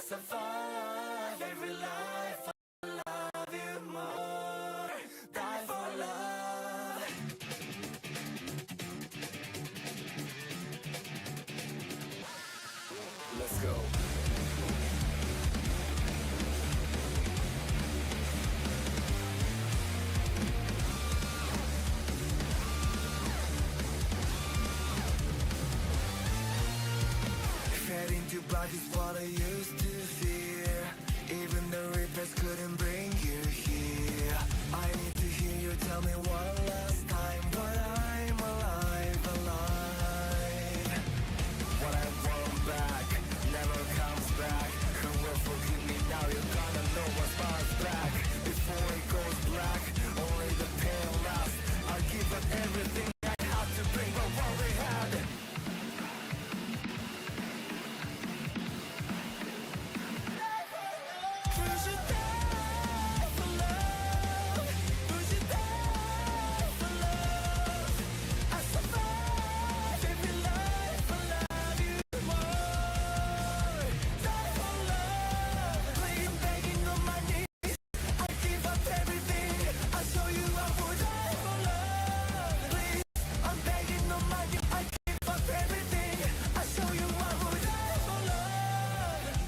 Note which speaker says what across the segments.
Speaker 1: survive every life. I love you more. Die for love. Let's go. Fed into bodies what I used to fear. Even the reapers couldn't bring you here. I need to hear you tell me one last time what I'm alive, alive. What I want back never comes back. Who will forgive me now? You're gonna know what's bounce back. Before it goes black, only the pain lasts. I'll give up everything I had to bring back what we had.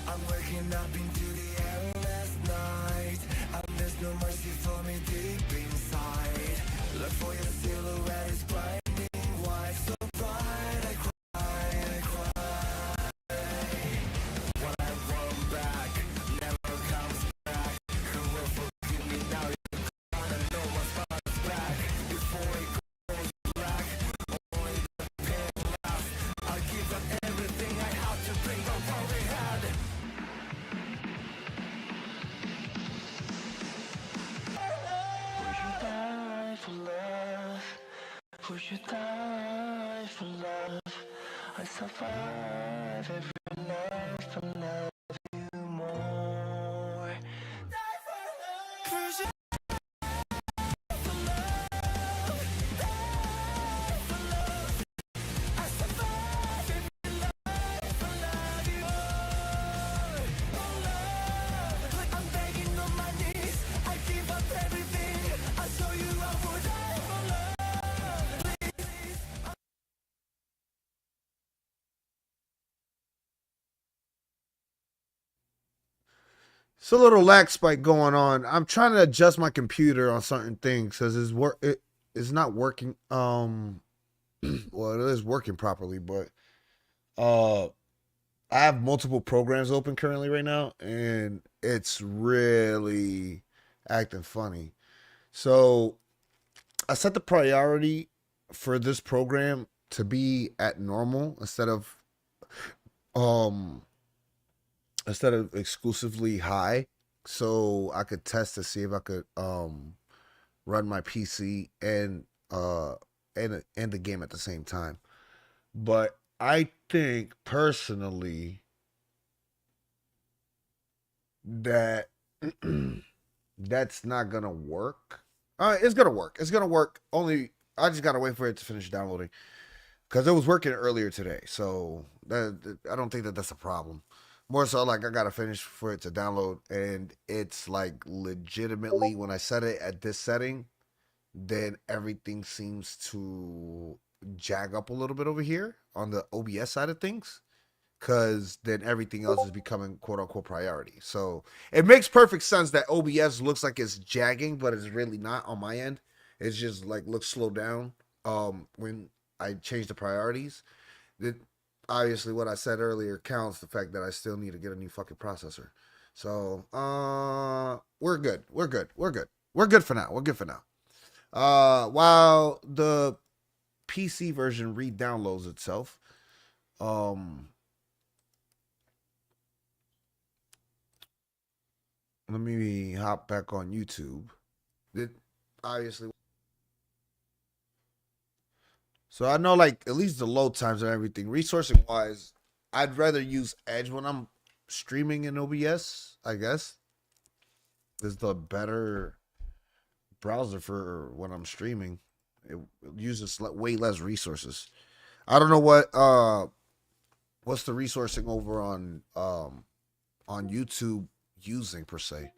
Speaker 1: I'm waking up into the endless night, and there's no mercy for me deep inside. Look for your silhouette, it's blinding white, so bright I cry. What I want back never comes back. Who will forgive me now? You're gonna know what's bounce back. Before it goes black, only the pain lasts. I'll give up everything I have to bring back what we had. Would you die for love? Would you die for love? I survive every life and love you more. Die for love. Would you die for love? Die for love. I survive every life and love you more. Oh love, I'm begging on my knees. I give up everything. I'll show you I would die for love. Please.
Speaker 2: It's a little lag spike going on. I'm trying to adjust my computer on certain things because it's not working. Well, it is working properly, but uh, I have multiple programs open currently right now, and it's really acting funny. So I set the priority for this program to be at normal um instead of exclusively high, so I could test to see if I could run my PC and the game at the same time. But I think personally that that's not gonna work. It's gonna work. It's gonna work. Only I just gotta wait for it to finish downloading because it was working earlier today. So I don't think that that's a problem. More so, like I gotta finish for it to download, and it's like legitimately when I set it at this setting, then everything seems to jag up a little bit over here on the OBS side of things. Cause then everything else is becoming quote unquote priority. So it makes perfect sense that OBS looks like it's jagging, but it's really not on my end. It's just like looks slowed down when I change the priorities. It, obviously what I said earlier counts, the fact that I still need to get a new fucking processor. So we're good. We're good. We're good. We're good for now. We're good for now. While the PC version re-downloads itself, let me hop back on YouTube. It obviously. So I know, like, at least the load times and everything, resourcing wise, I'd rather use Edge when I'm streaming in OBS, I guess. Is the better browser for when I'm streaming. It uses way less resources. I don't know what's the resourcing over on YouTube using per se.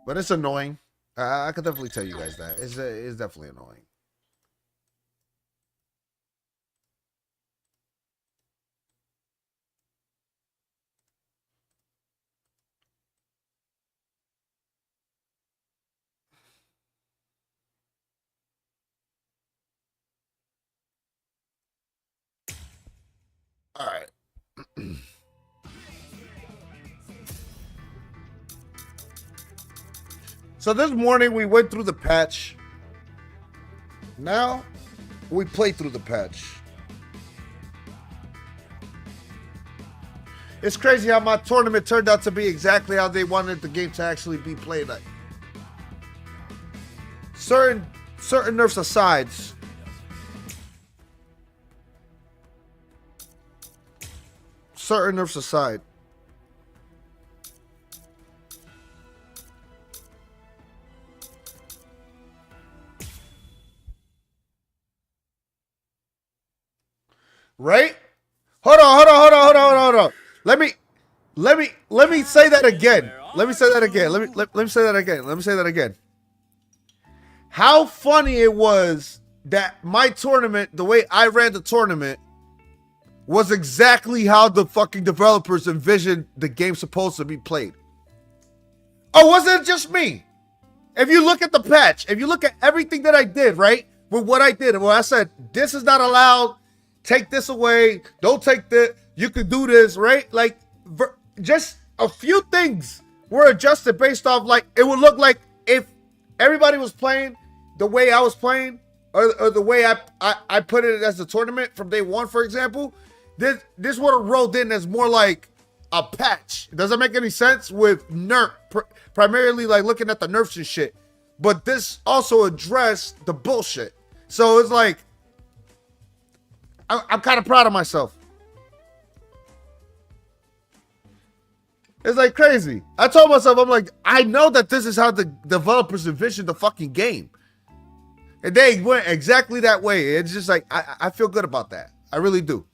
Speaker 2: But it's annoying. I could definitely tell you guys that. It's definitely annoying. All right. So this morning we went through the patch. Now we play through the patch. It's crazy how my tournament turned out to be exactly how they wanted the game to actually be played. Like certain nerfs aside. Certain nerfs aside. Right? Hold on. Let me say that again. Let me say that again. How funny it was that my tournament, the way I ran the tournament, was exactly how the fucking developers envisioned the game supposed to be played. Oh, wasn't it just me? If you look at the patch, if you look at everything that I did, right? With what I did, where I said, this is not allowed, take this away, don't take that, you can do this, right? Like, just a few things were adjusted based off, like, it would look like if everybody was playing the way I was playing, or the way I put it as a tournament from day one, for example, this would have rolled in as more like a patch. Does that make any sense? With nerf, primarily like looking at the nerfs and shit. But this also addressed the bullshit. So it's like, I'm kind of proud of myself. It's like crazy. I told myself, I'm like, I know that this is how the developers envisioned the fucking game. And they went exactly that way. It's just like, I feel good about that. I really do.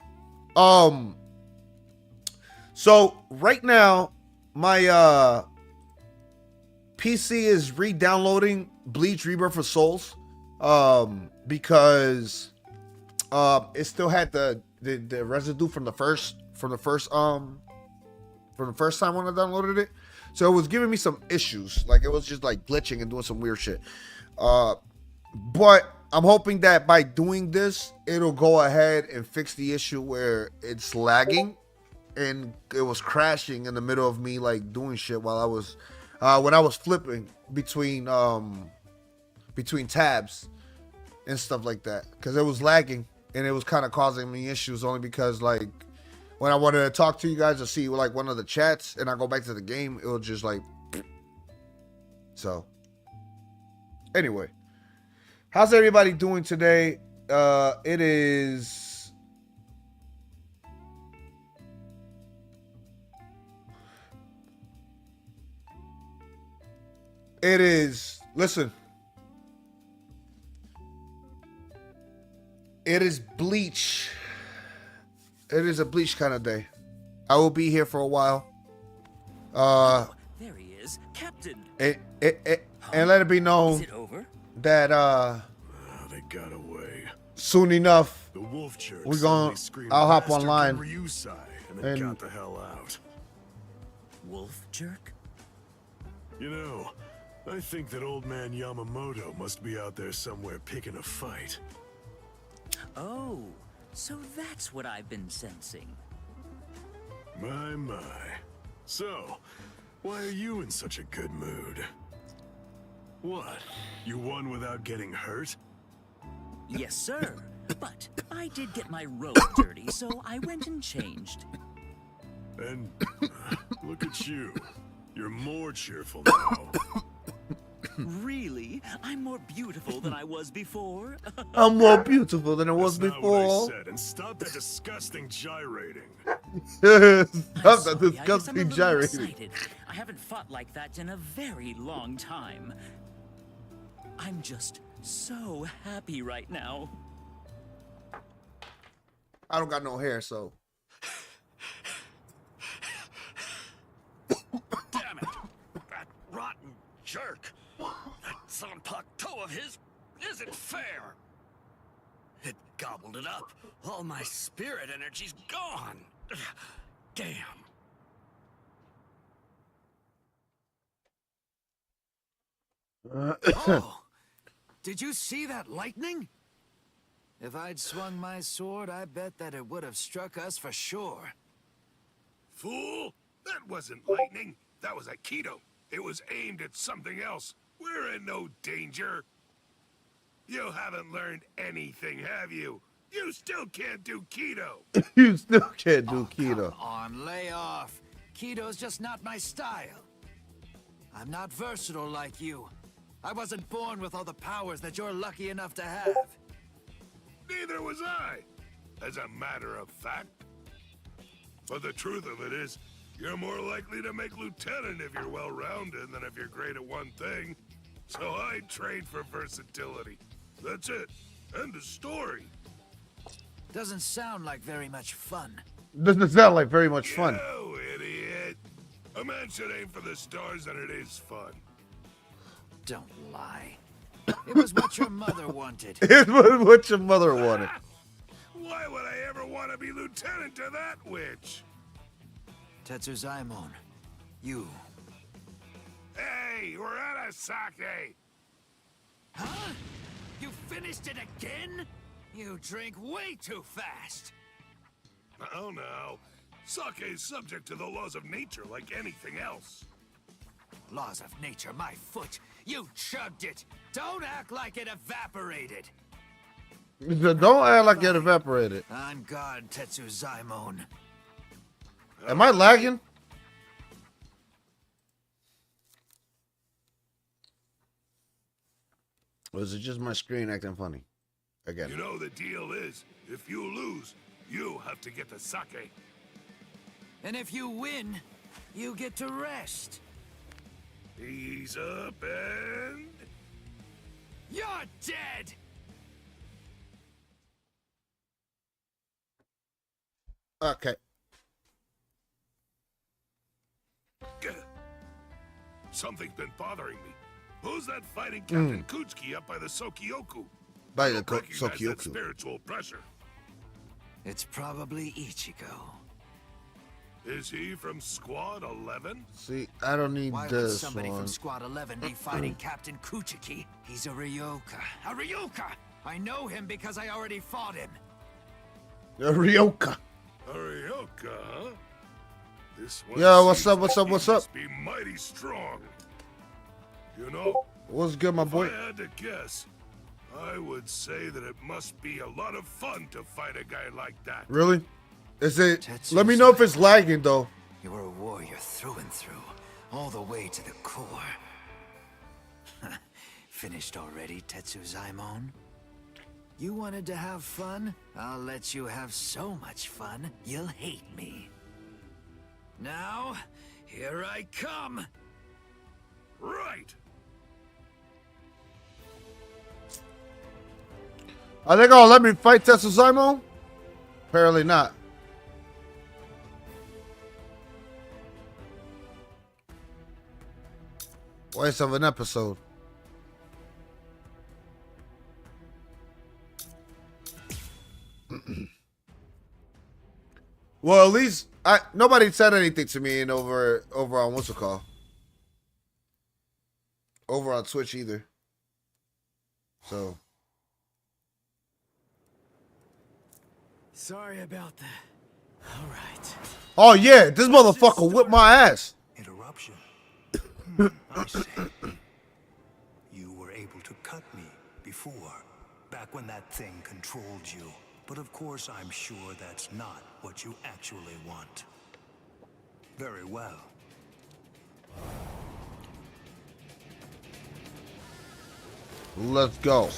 Speaker 2: So right now, my PC is re-downloading Bleach Rebirth for Souls. Because it still had the residue from the first time when I downloaded it. So it was giving me some issues. Like it was just like glitching and doing some weird shit. But I'm hoping that by doing this, it'll go ahead and fix the issue where it's lagging and it was crashing in the middle of me like doing shit while I was when I was flipping between tabs and stuff like that, because it was lagging and it was kind of causing me issues only because like when I wanted to talk to you guys or see like one of the chats and I go back to the game, it was just like so. Anyway, how's everybody doing today? It is listen. It is Bleach. It is a Bleach kind of day. I will be here for a while.
Speaker 3: There he is, Captain.
Speaker 2: And let it be known
Speaker 3: Is it over?
Speaker 2: that
Speaker 4: they got away.
Speaker 2: soon enough
Speaker 4: The wolf jerk
Speaker 2: we're going.
Speaker 4: screamed,
Speaker 2: I'll hop
Speaker 4: "Master
Speaker 2: online.
Speaker 4: Ryusai," and then got the hell out.
Speaker 3: Wolf jerk?
Speaker 4: You know, I think that old man Yamamoto must be out there somewhere picking a fight.
Speaker 3: Oh, so that's what I've been sensing.
Speaker 4: My. So, why are you in such a good mood? What? You won without getting hurt?
Speaker 3: Yes, sir. But I did get my robe dirty, so I went and changed.
Speaker 4: And look at you. You're more cheerful now.
Speaker 3: Really? I'm more beautiful than I was before?
Speaker 2: I'm more beautiful than I was
Speaker 4: That's not
Speaker 2: before.
Speaker 4: what I said. And stop that disgusting gyrating.
Speaker 2: Stop
Speaker 3: Sorry,
Speaker 2: that
Speaker 3: I guess I'm a
Speaker 2: disgusting
Speaker 3: little
Speaker 2: gyrating.
Speaker 3: excited. I haven't fought like that in a very long time. I'm just so happy right now.
Speaker 2: I don't got no hair, so.
Speaker 5: fair. It gobbled it up. All my spirit energy's gone. Damn. Oh, did you see that lightning? If I'd swung my sword, I bet that it would have struck us for sure.
Speaker 4: Fool! That wasn't lightning. That was Aikido. It was aimed at something else. We're in no danger. You haven't learned anything, have you? You still can't do Keto.
Speaker 2: You still can't do keto.
Speaker 5: Come on, lay off. Keto's just not my style. I'm not versatile like you. I wasn't born with all the powers that you're lucky enough to have.
Speaker 4: Neither was I, as a matter of fact. But the truth of it is, you're more likely to make lieutenant if you're well-rounded than if you're great at one thing. So I trained for versatility. That's it. End of story.
Speaker 5: Doesn't sound like very much fun.
Speaker 2: Doesn't sound like very much fun.
Speaker 4: You idiot. A man should aim for the stars and it is fun.
Speaker 5: Don't lie. It was what your mother wanted.
Speaker 2: It's what your mother wanted.
Speaker 4: Why would I ever want to be lieutenant to that witch?
Speaker 5: Tetsuzaimon, you.
Speaker 4: Hey, we're out of sake.
Speaker 5: Huh? You finished it again? You drink way too fast.
Speaker 4: Oh no. Sake is subject to the laws of nature like anything else.
Speaker 5: Laws of nature, my foot. You chugged it. Don't act like it evaporated.
Speaker 2: Don't act like it evaporated.
Speaker 5: On guard, Tetsuzaimon.
Speaker 2: Am I lagging? Or is it just my screen acting funny? Again.
Speaker 4: You know the deal is, if you lose, you have to get the sake.
Speaker 5: And if you win, you get to rest.
Speaker 4: Ease up and...
Speaker 5: You're dead!
Speaker 2: Okay.
Speaker 4: Something's been bothering me. Who's that fighting Captain Kuchiki up by the Sokyoku?
Speaker 2: By the
Speaker 4: Recognize that
Speaker 2: Sokyoku.
Speaker 4: spiritual pressure.
Speaker 5: It's probably Ichigo.
Speaker 4: Is he from Squad 11?
Speaker 2: See, I don't need
Speaker 5: Why would
Speaker 2: this
Speaker 5: somebody
Speaker 2: one.
Speaker 5: from Squad 11 be fighting Captain Kuchiki? He's a Ryoka. A Ryoka! I know him because I already fought him.
Speaker 2: Ryoka.
Speaker 4: Arioka, huh? This one
Speaker 2: Yo, what's
Speaker 4: seems
Speaker 2: up, what's
Speaker 4: like
Speaker 2: up,
Speaker 4: he
Speaker 2: what's up?
Speaker 4: must be mighty strong. You know,
Speaker 2: What's good, my boy?
Speaker 4: if I had to guess, I would say that it must be a lot of fun to fight a guy like that.
Speaker 2: Really? Is it?
Speaker 5: Tetsu's
Speaker 2: Let me know if it's lagging though.
Speaker 5: You were a warrior through and through, all the way to the core. Finished already, Tetsuzaimon? You wanted to have fun? I'll let you have so much fun, you'll hate me. Now, here I come!
Speaker 4: Right.
Speaker 2: Are they gonna let me fight Tetsuzaimon? Apparently not. Waste of an episode. Well, at least nobody said anything to me in over on what's it called? Over on Twitch either. So
Speaker 5: Sorry about that. All right.
Speaker 2: oh yeah, this motherfucker whipped my ass.
Speaker 6: Interruption. I see. You were able to cut me before, back when that thing controlled you. But of course, I'm sure that's not what you actually want. Very well.
Speaker 2: Let's go.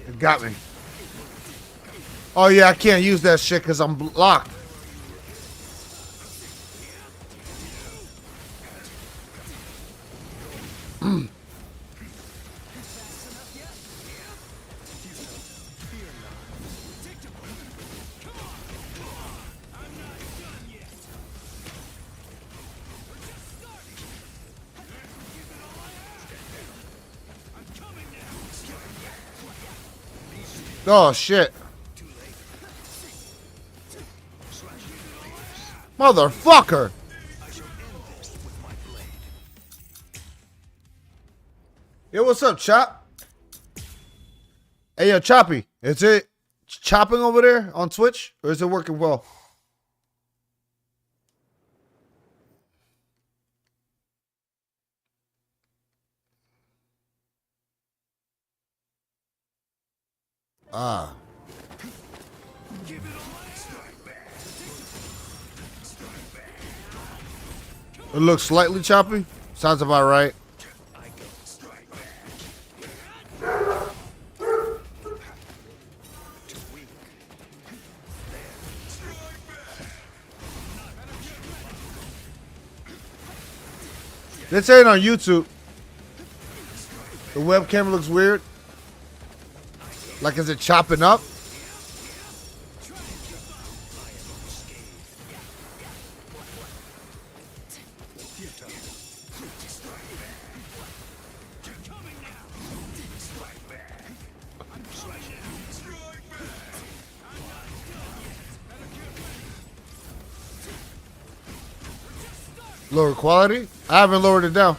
Speaker 2: It got me. Oh yeah, I can't use that shit because I'm blocked. Oh shit. Motherfucker. Yo, what's up, Chop? Hey, yo, Choppy. Is it chopping over there on Twitch? Or is it working well? Ah. It looks slightly choppy. Sounds about right. This ain't on YouTube. The webcam looks weird. Like, is it chopping up? Lower quality? I haven't lowered it down.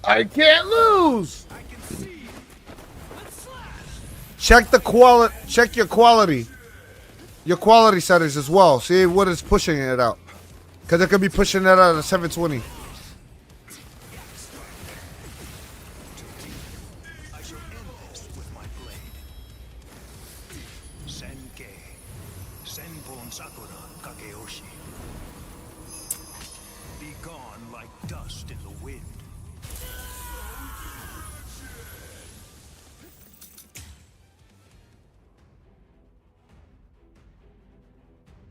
Speaker 2: I can't lose. Check the quality. Check your quality. Your quality settings as well. See what is pushing it out. Because it could be pushing that out at 720.
Speaker 6: Be gone like dust in the wind.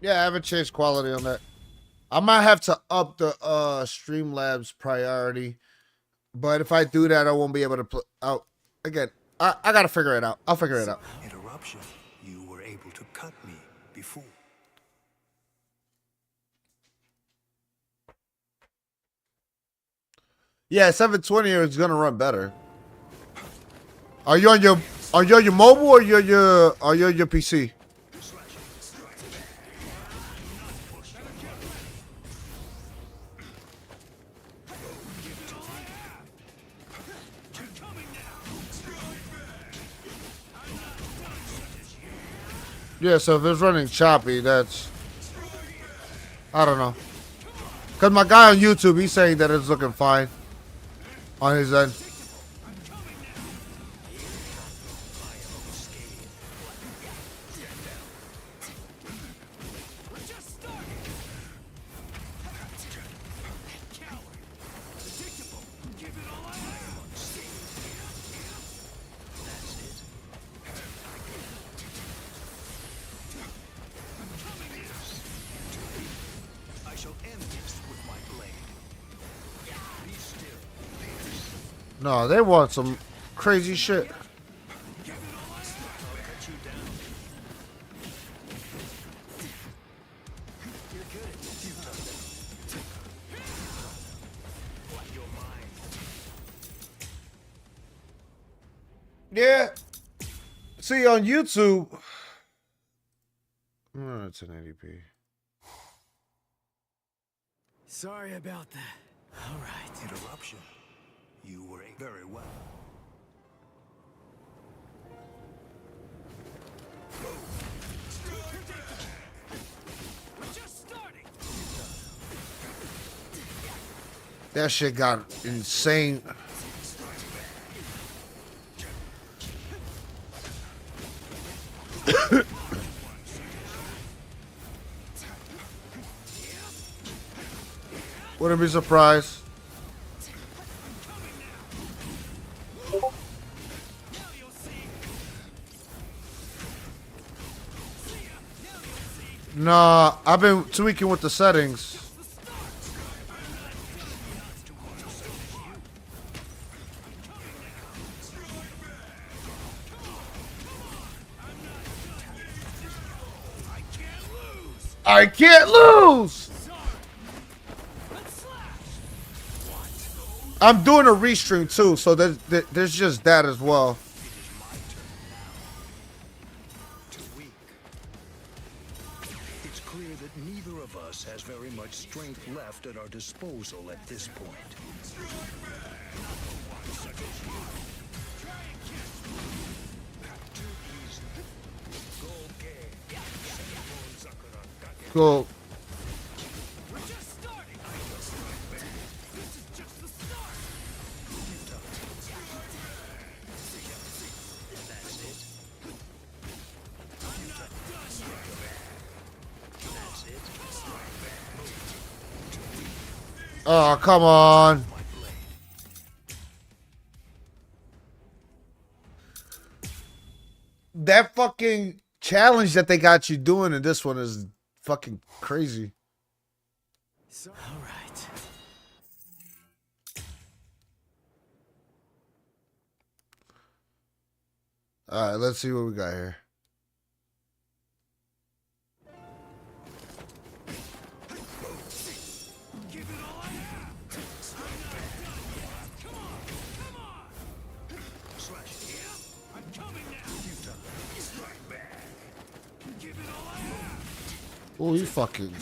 Speaker 2: Yeah, I haven't changed quality on that. I might have to up the Streamlabs priority. But if I do that, I won't be able to play out. Again, I got to figure it out. I'll figure it out.
Speaker 6: Interruption. You were able to cut me before.
Speaker 2: Yeah, 720 is going to run better. Are you on your mobile or you on your PC? Yeah, so if it's running choppy, that's... I don't know. Because my guy on YouTube, he's saying that it's looking fine on his end. No, they want some crazy shit. Yeah. See, on YouTube, I'm gonna at 1080p.
Speaker 5: Sorry about that. All right.
Speaker 6: Interruption. You were very well.
Speaker 5: We're just starting.
Speaker 2: That shit got insane. Wouldn't be surprised. Nah, I've been tweaking with the settings. I can't lose! I'm doing a restream too, so there's just that as well.
Speaker 6: It's clear that neither of us has very much strength left at our disposal at this point.
Speaker 2: Cool. Oh, come on. That fucking challenge that they got you doing in this one is fucking crazy.
Speaker 5: All right.
Speaker 2: All right, let's see what we got here. Oh, you fucking.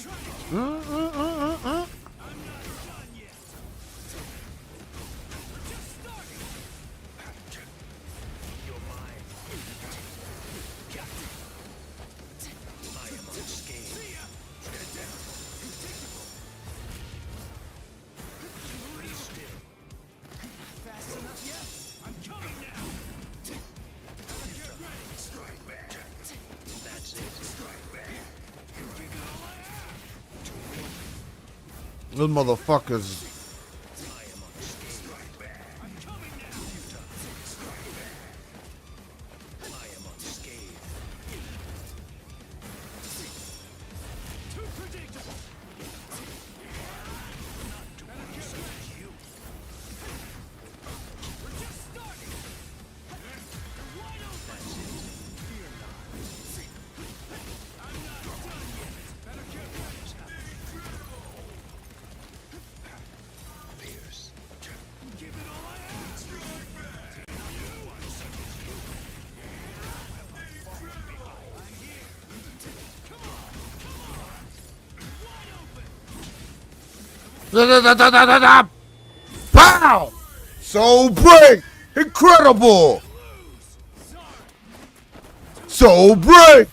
Speaker 2: Those motherfuckers. Pow! So break! Incredible! So break!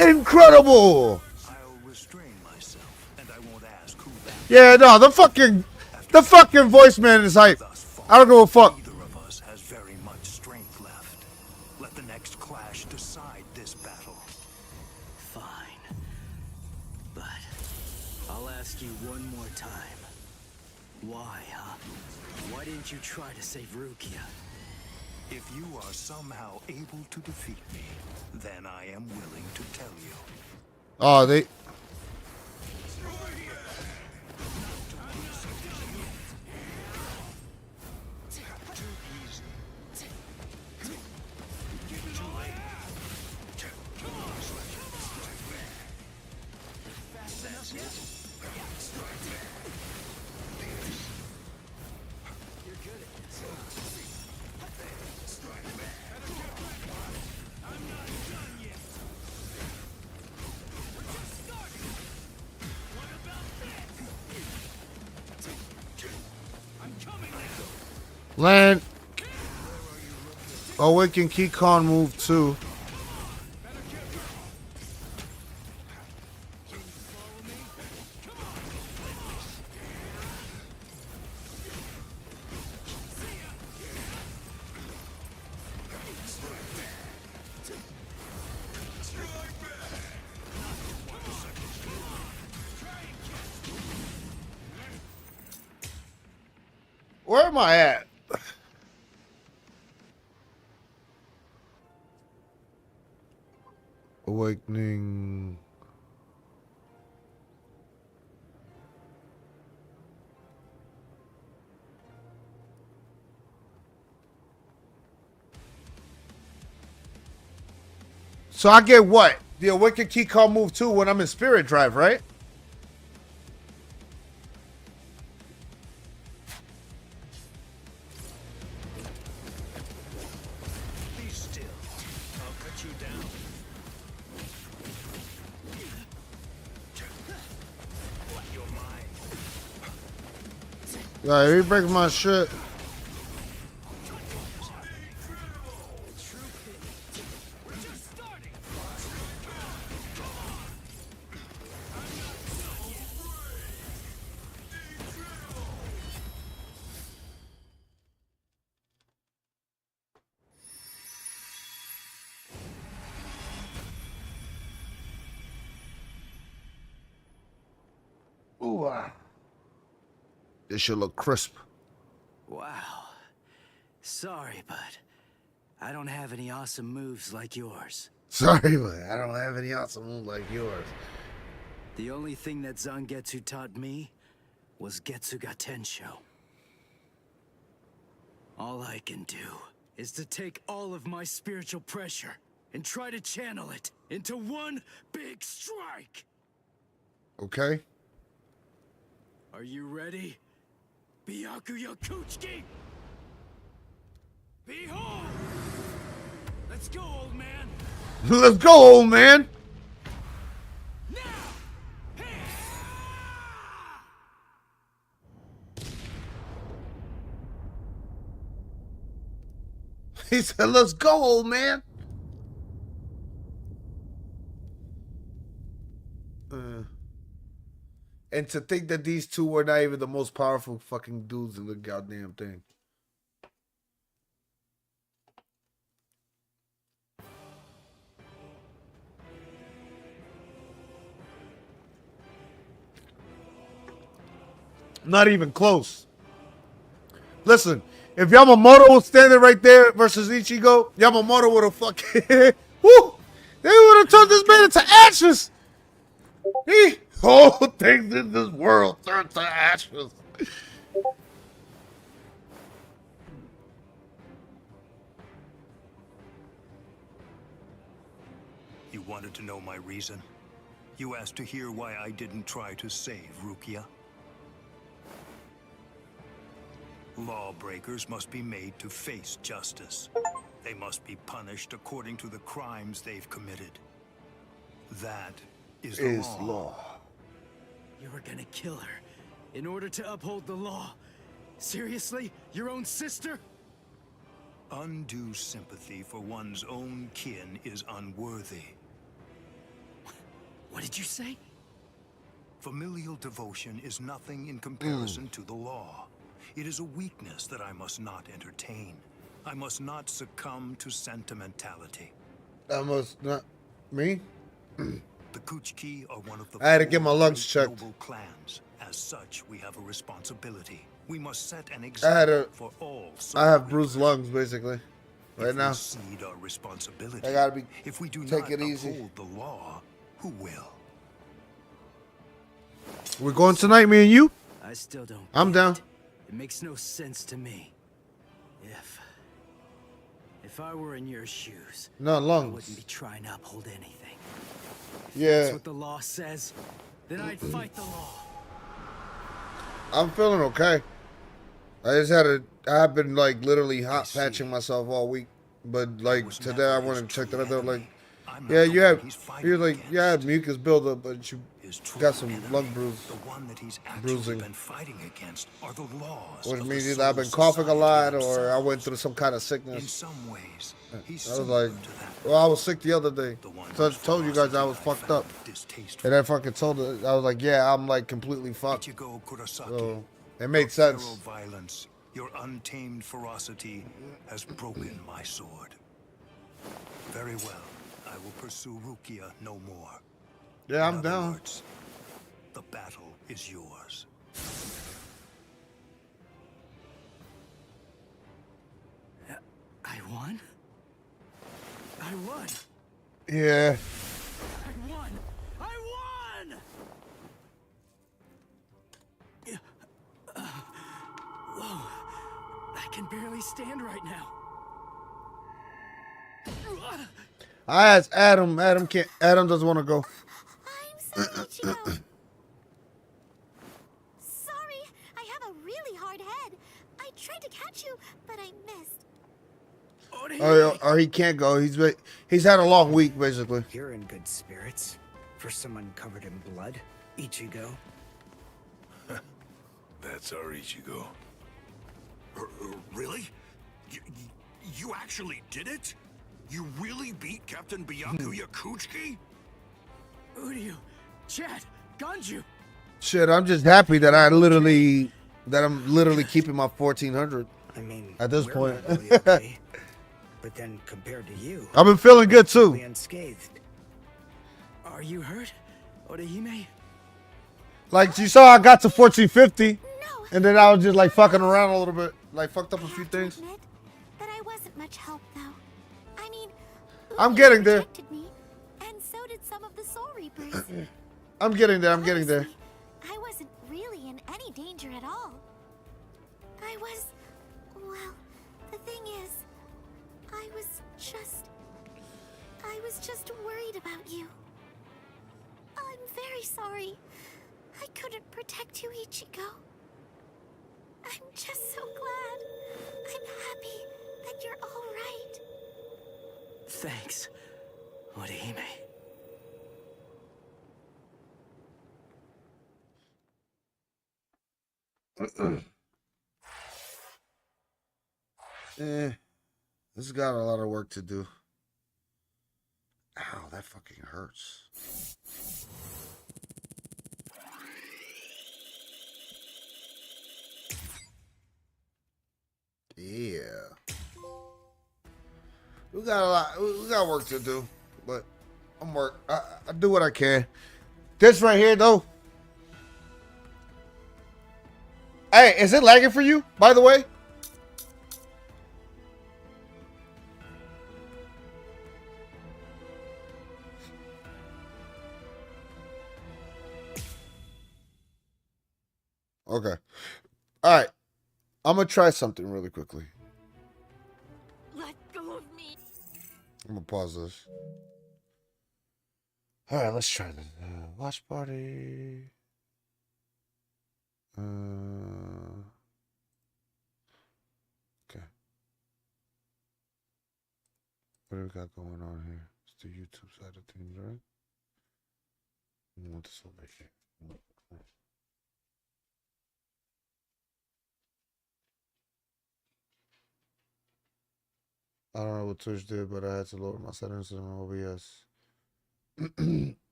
Speaker 2: Incredible!
Speaker 6: I'll restrain myself, and I won't ask who that
Speaker 2: Yeah, no, the fucking voice man is hype.
Speaker 6: thus far.
Speaker 2: I don't give a fuck.
Speaker 6: Neither of us has very much strength left. Let the next clash decide this battle.
Speaker 5: Fine. But I'll ask you one more time. Why, huh? Why didn't you try to save Rukia?
Speaker 6: If you are somehow able to defeat me, then I am willing to tell you.
Speaker 2: Oh, they. Land. Awaken Keycon move 2. Where am I at? Awakening. So I get what? The Awaken Key Card move 2 when I'm in Spirit Drive, right?
Speaker 6: Be still. I'll cut you down. You're mine.
Speaker 2: Yeah, he breaks my shit. Ooh, this should look crisp.
Speaker 5: Wow. Sorry, but I don't have any awesome moves like yours.
Speaker 2: Sorry, but I don't have any awesome moves like yours.
Speaker 5: The only thing that Zangetsu taught me was Getsuga Tensho. All I can do is to take all of my spiritual pressure and try to channel it into one big strike.
Speaker 2: Okay.
Speaker 5: Are you ready? Byakuya Kuchiki! Behold! Let's go, old man!
Speaker 2: Let's go, old man.
Speaker 5: Now!
Speaker 2: He said, let's go, old man. And to think that these two were not even the most powerful fucking dudes in the goddamn thing. Not even close. Listen, if Yamamoto was standing right there versus Ichigo, Yamamoto would have fucking woo! They would have turned this man into ashes. All things in this world turn to ashes.
Speaker 6: You wanted to know my reason? You asked to hear why I didn't try to save Rukia? Lawbreakers must be made to face justice. They must be punished according to the crimes they've committed. That is the law.
Speaker 5: You were gonna kill her in order to uphold the law. Seriously? Your own sister?
Speaker 6: Undue sympathy for one's own kin is unworthy.
Speaker 5: What did you say?
Speaker 6: Familial devotion is nothing in comparison to the law. It is a weakness that I must not entertain. I must not succumb to sentimentality.
Speaker 2: That must not me.
Speaker 6: The Kuchiki are one of the
Speaker 2: I had to get my lungs
Speaker 6: great
Speaker 2: checked.
Speaker 6: noble clans. As such, we have a responsibility. We must set an
Speaker 2: I
Speaker 6: example for all.
Speaker 2: I have bruised lungs basically right
Speaker 6: if
Speaker 2: now.
Speaker 6: we exceed our responsibility,
Speaker 2: I gotta be.
Speaker 6: if we do
Speaker 2: take
Speaker 6: not
Speaker 2: it easy.
Speaker 6: uphold the law, who will?
Speaker 2: We're going tonight, me and you.
Speaker 5: I still don't.
Speaker 2: I'm
Speaker 5: get
Speaker 2: down.
Speaker 5: it. It makes no sense to me. If I were in your shoes,
Speaker 2: No
Speaker 5: I
Speaker 2: lungs.
Speaker 5: wouldn't be trying to uphold anything. If
Speaker 2: Yeah.
Speaker 5: that's what the law says, then I'd fight the law.
Speaker 2: I'm feeling okay. I've been like literally hot patching myself all week, but like today I went and checked it out. They're like,
Speaker 6: I'm not
Speaker 2: yeah,
Speaker 6: the
Speaker 2: you
Speaker 6: one
Speaker 2: have.
Speaker 6: he's
Speaker 2: He was
Speaker 6: fighting
Speaker 2: like, you had
Speaker 6: against.
Speaker 2: mucus buildup, but you
Speaker 6: his true
Speaker 2: Got some
Speaker 6: enemy.
Speaker 2: lung bruise,
Speaker 6: The one that he's actually
Speaker 2: bruising.
Speaker 6: been fighting against are the laws
Speaker 2: Which
Speaker 6: of
Speaker 2: means
Speaker 6: the
Speaker 2: either I've been
Speaker 6: Soul
Speaker 2: coughing a lot
Speaker 6: Society
Speaker 2: or I went
Speaker 6: themselves.
Speaker 2: through some kind of
Speaker 6: In
Speaker 2: sickness.
Speaker 6: some ways, he's
Speaker 2: I was
Speaker 6: similar
Speaker 2: like,
Speaker 6: to that.
Speaker 2: well, I was sick the other day.
Speaker 6: The one
Speaker 2: So I
Speaker 6: whose
Speaker 2: told you guys I was
Speaker 6: philosophy
Speaker 2: fucked up.
Speaker 6: found distasteful.
Speaker 2: And I fucking told it. I was like, yeah, I'm like completely fucked.
Speaker 6: Ichigo Kurosaki,
Speaker 2: So it made
Speaker 6: your
Speaker 2: sense.
Speaker 6: feral violence, your untamed ferocity has broken my sword. Very well. I will pursue Rukia no more.
Speaker 2: Yeah,
Speaker 6: In
Speaker 2: I'm
Speaker 6: other
Speaker 2: down.
Speaker 6: words, the battle is yours.
Speaker 5: I won? I won!
Speaker 2: Yeah.
Speaker 5: I won! I won! Whoa. I can barely stand right now.
Speaker 2: I asked Adam. Adam can't. Adam doesn't want to go.
Speaker 7: I'm sorry, Ichigo. Sorry, I have a really hard head. I tried to catch you, but I missed.
Speaker 2: Or he can't go. He's had a long week basically.
Speaker 5: You're in good spirits. For someone covered in blood, Ichigo.
Speaker 4: That's our Ichigo.
Speaker 8: Really? You actually did it? You really beat Captain Byaku Yakuchiki?
Speaker 5: Uryu, Chad, Ganju.
Speaker 2: Shit, I'm just happy that I'm literally keeping my 1400.
Speaker 5: I mean,
Speaker 2: At this
Speaker 5: we're
Speaker 2: point.
Speaker 5: not really okay. But then compared to you,
Speaker 2: I've been feeling good too.
Speaker 5: totally unscathed. Are you hurt, Orihime?
Speaker 2: Like you saw, I got to 1450,
Speaker 7: No,
Speaker 2: and then I was just like fucking around a little bit, like fucked up
Speaker 7: I
Speaker 2: a few
Speaker 7: have to
Speaker 2: things.
Speaker 7: admit that I wasn't much help, though. I mean,
Speaker 2: I'm
Speaker 7: Ubi
Speaker 2: getting there.
Speaker 7: protected me, and so did some of the Soul Reapers.
Speaker 2: I'm getting there. I'm getting there.
Speaker 7: Honestly, I wasn't really in any danger at all. Well, the thing is, I was just worried about you. I'm very sorry. I couldn't protect you, Ichigo. I'm just so glad. I'm happy that you're all right.
Speaker 5: Thanks, Orihime.
Speaker 2: This has got a lot of work to do. Ow, that fucking hurts. Yeah. We got work to do, but I do what I can. This right here though. Hey, is it lagging for you, by the way? Okay. All right. I'm going to try something really quickly.
Speaker 7: Let go of me.
Speaker 2: I'm going to pause this. All right, let's try this. Watch party. Okay. What do we got going on here? It's the YouTube side of things, right? I want this over here. I don't know what Twitch did, but I had to lower my settings on OBS.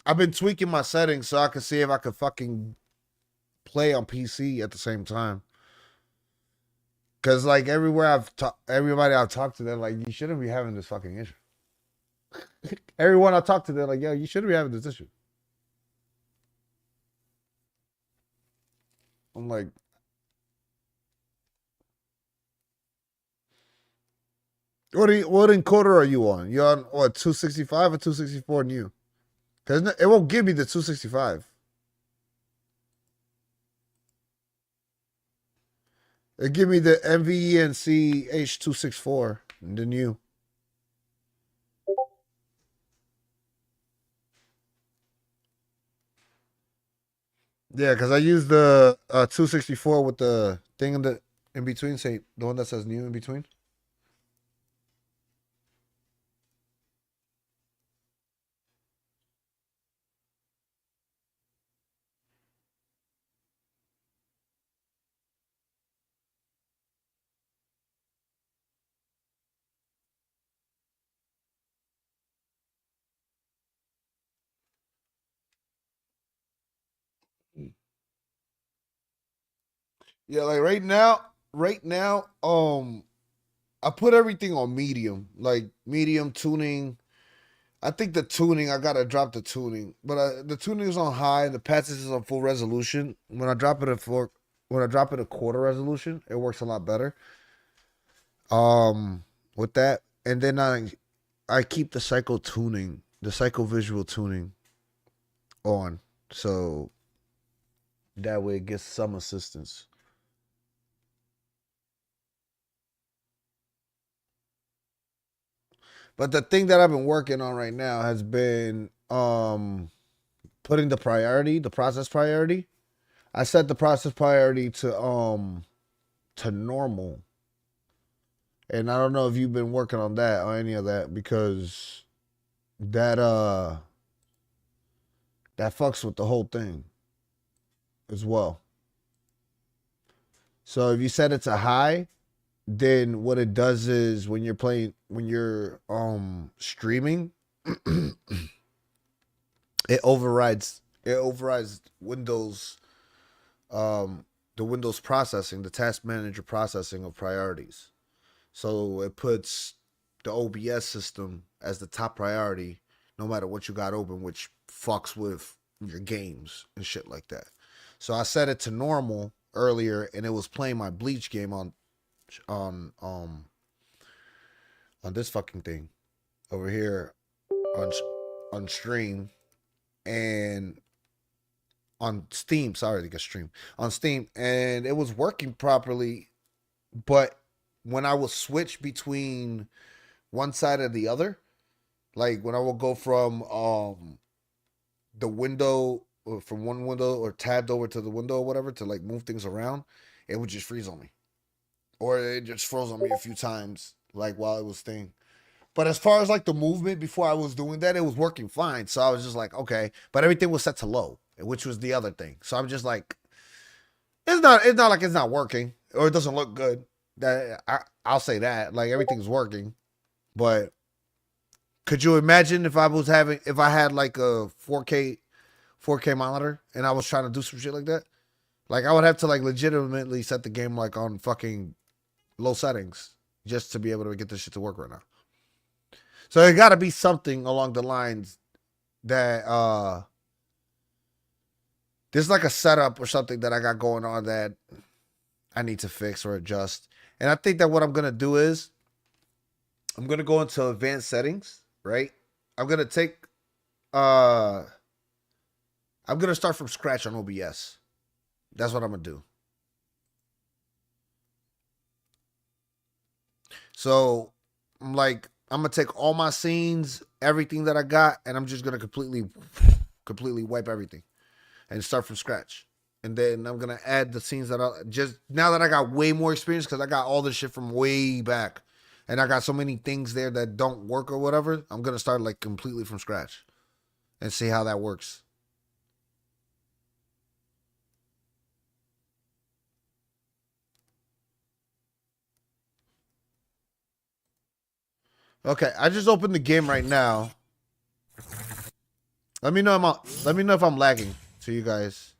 Speaker 2: I've been tweaking my settings so I can see if I can fucking play on PC at the same time. Cause like everybody I've talked to, they're like, you shouldn't be having this fucking issue. Everyone I talk to, they're like, yo, you shouldn't be having this issue. I'm like, what encoder are you on? You on what, 265 or 264 new? Cause it won't give me the 265. It give me the MVENC H264, the new. Yeah, because I use the 264 with the thing in between, say the one that says new in between. Yeah, like right now, I put everything on medium, like medium tuning. I think the tuning, I gotta drop the tuning, but the tuning is on high. The patches is on full resolution. When I drop it a quarter resolution, it works a lot better. With that, and then I keep the psycho visual tuning on, so that way it gets some assistance. But the thing that I've been working on right now has been putting the process priority. I set the process priority to normal. And I don't know if you've been working on that or any of that, because that that fucks with the whole thing as well. So if you set it to high, then what it does is when you're streaming, it overrides Windows, the Windows processing, the task manager processing of priorities. So it puts the OBS system as the top priority, no matter what you got open, which fucks with your games and shit like that. So I set it to normal earlier, and it was playing my Bleach game on um on this fucking thing over here on on stream, and on Steam. Sorry, to get stream on Steam, and it was working properly. But when I will switch between one side or the other, like when I will go from the window, or from one window, or tabbed over to the window or whatever, to like move things around, it would just freeze on me, or it just froze on me a few times, like while it was thing. But as far as like the movement before I was doing that, it was working fine. So I was just like, okay. But everything was set to low, which was the other thing. So I'm just like, it's not like it's not working or it doesn't look good. I'll say that. Like everything's working. But could you imagine if I had like a 4K monitor and I was trying to do some shit like that? Like I would have to like legitimately set the game like on fucking low settings just to be able to get this shit to work right now. So it got to be something along the lines that there's like a setup or something that I got going on that I need to fix or adjust. And I think that what I'm going to do is I'm going to go into advanced settings, right? I'm going to take I'm going to start from scratch on OBS. That's what I'm going to do. So I'm going to take all my scenes, everything that I got, and I'm just going to completely wipe everything and start from scratch. And then I'm going to add the scenes that I just, now that I got way more experience, because I got all this shit from way back, and I got so many things there that don't work or whatever, I'm going to start like completely from scratch and see how that works. Okay, I just opened the game right now. Let me know if I'm lagging to you guys.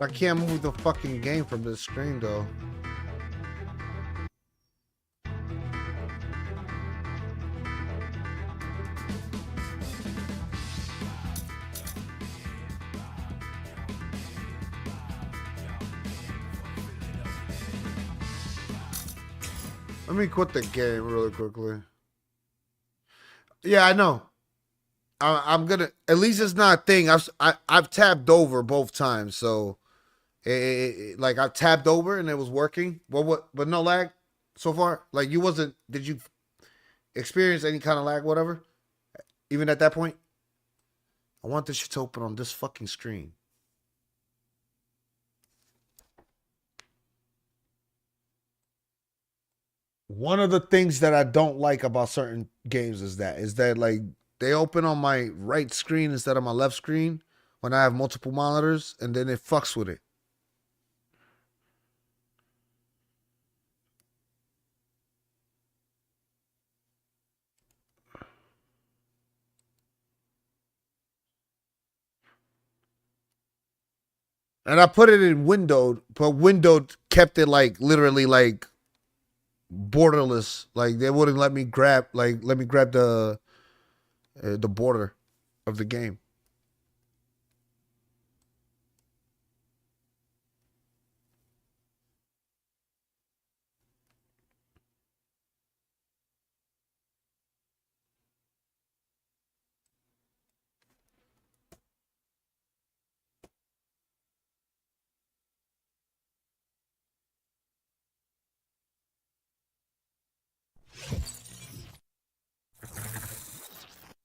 Speaker 2: I can't move the fucking game from this screen though. Let me quit the game really quickly. Yeah, I know. I'm gonna. At least it's not a thing. I've tabbed over both times, so like I tabbed over and it was working. But no lag so far. Like you wasn't. Did you experience any kind of lag, whatever? Even at that point, I want this shit to open on this fucking screen. One of the things that I don't like about certain games is that like they open on my right screen instead of my left screen when I have multiple monitors, and then it fucks with it. And I put it in windowed, but windowed kept it like literally like borderless. Like they wouldn't let me grab the border of the game.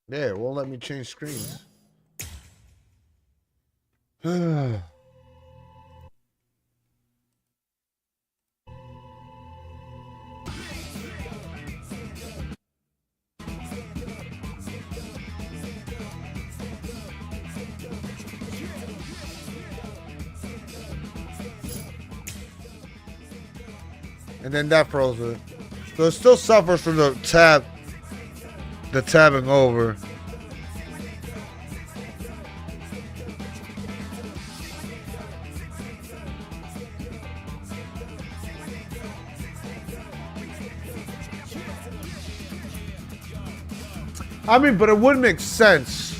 Speaker 2: Yeah, it won't let me change screens. And then that froze it. So it still suffers from the tabbing over. I mean, but it would make sense.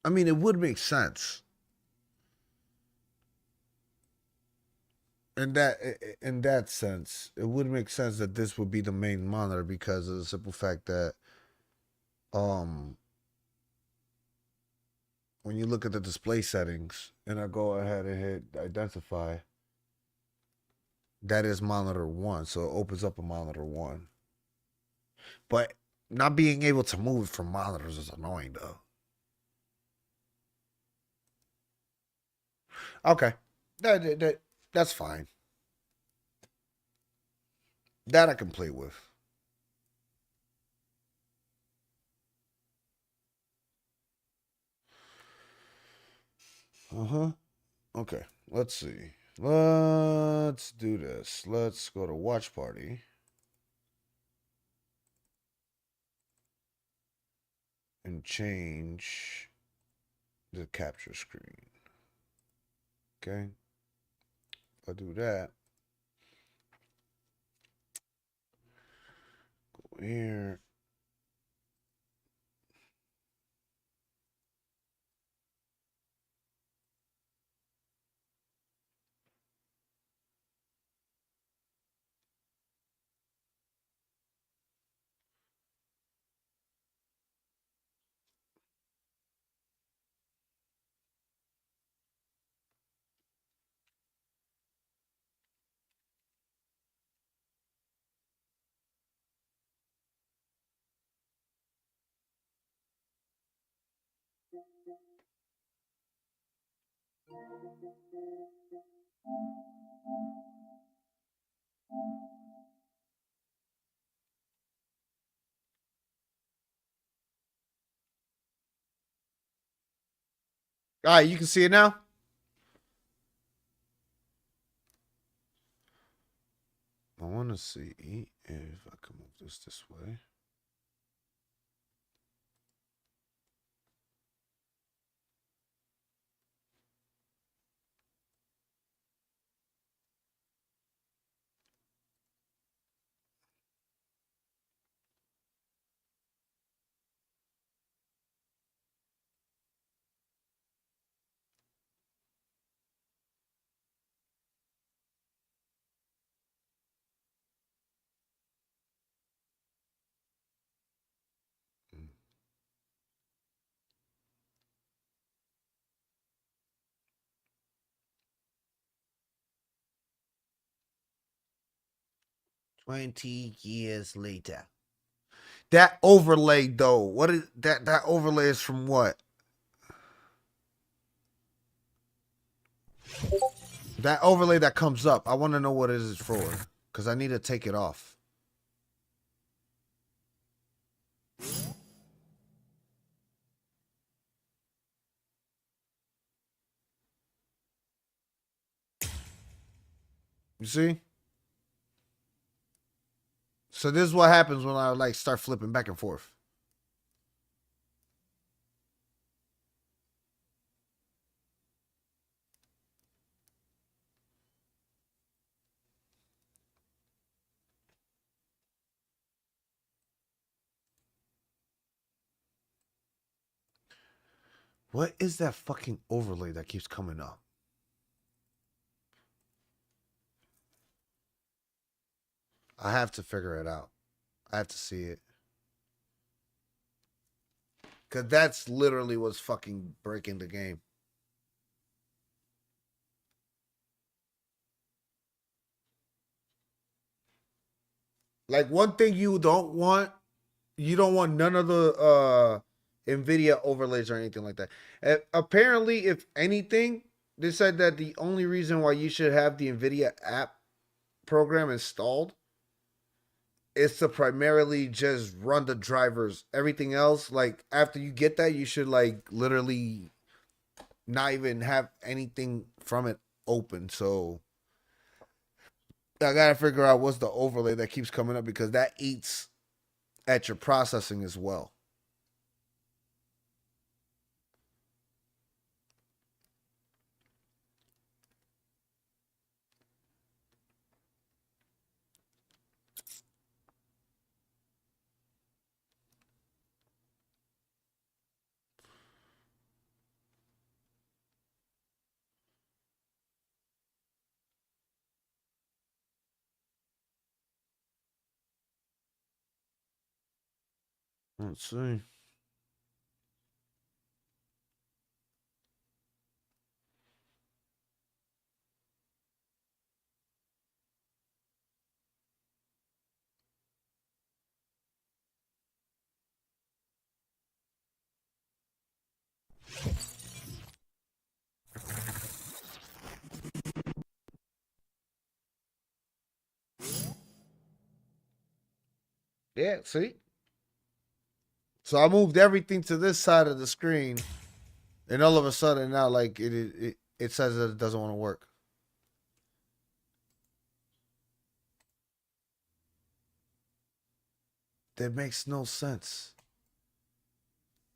Speaker 2: I mean, it would make sense. In that sense, it would make sense that this would be the main monitor because of the simple fact that um when you look at the display settings and I go ahead and hit identify, that is monitor 1, so it opens up a monitor 1. But not being able to move it from monitors is annoying though. Okay. That's fine. That I can play with. Uh-huh. Okay. Let's see. Let's do this. Let's go to watch party. And change the capture screen. Okay. I'll do that. Go here. All right, you can see it now. I want to see if I can move this way. 20 years later. That overlay though, what is that? That overlay is from what? That overlay that comes up. I want to know what it is for, because I need to take it off. You see? So this is what happens when I like start flipping back and forth. What is that fucking overlay that keeps coming up? I have to figure it out. I have to see it. Because that's literally what's fucking breaking the game. Like, one thing you don't want none of the NVIDIA overlays or anything like that. Apparently, if anything, they said that the only reason why you should have the NVIDIA app program installed is to primarily just run the drivers. Everything else, like, after you get that, you should, like, literally not even have anything from it open. So I gotta figure out what's the overlay that keeps coming up, because that eats at your processing as well. Let's see. Yeah, see? So I moved everything to this side of the screen, and all of a sudden now, like, it says that it doesn't want to work. That makes no sense.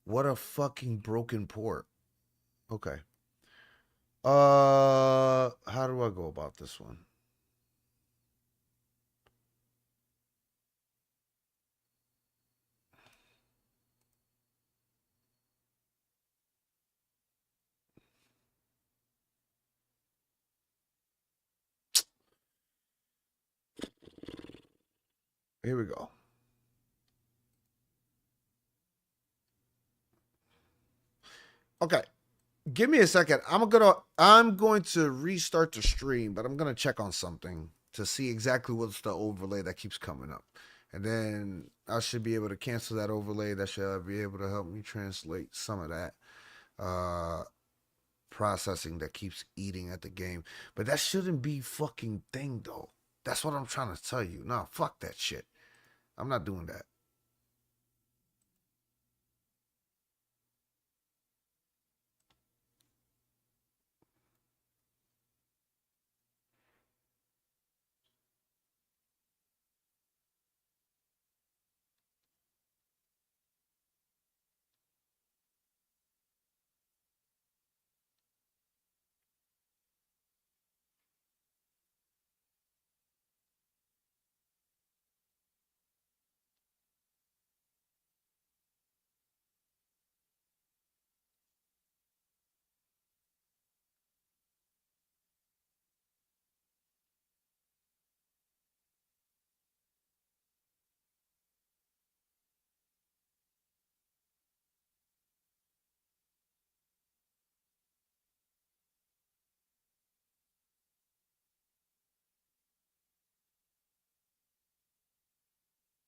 Speaker 2: What a fucking broken port. Okay. How do I go about this one? Here we go. Okay. Give me a second. I'm going to restart the stream, but I'm gonna check on something to see exactly what's the overlay that keeps coming up. And then I should be able to cancel that overlay. That should be able to help me translate some of that processing that keeps eating at the game. But that shouldn't be fucking thing though. That's what I'm trying to tell you. Nah, fuck that shit. I'm not doing that.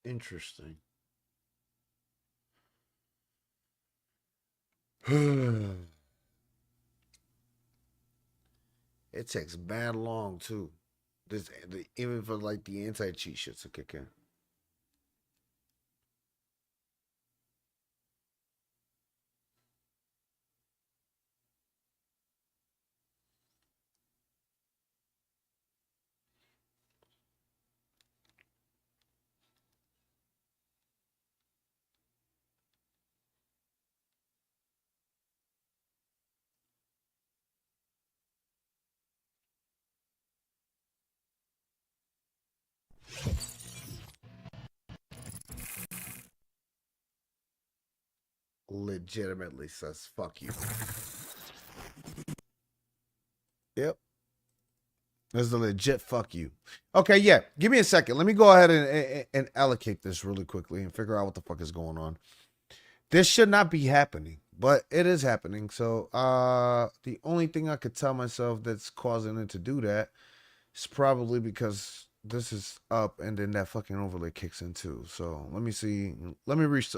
Speaker 2: Interesting. It takes bad long too. Even for like the anti-cheat shit to kick in. Legitimately says fuck you. Yep. That's a legit fuck you. Okay, yeah. Give me a second. Let me go ahead and allocate this really quickly and figure out what the fuck is going on. This should not be happening, but it is happening. So the only thing I could tell myself that's causing it to do that is probably because this is up and then that fucking overlay kicks in too. So let me see. Let me reach.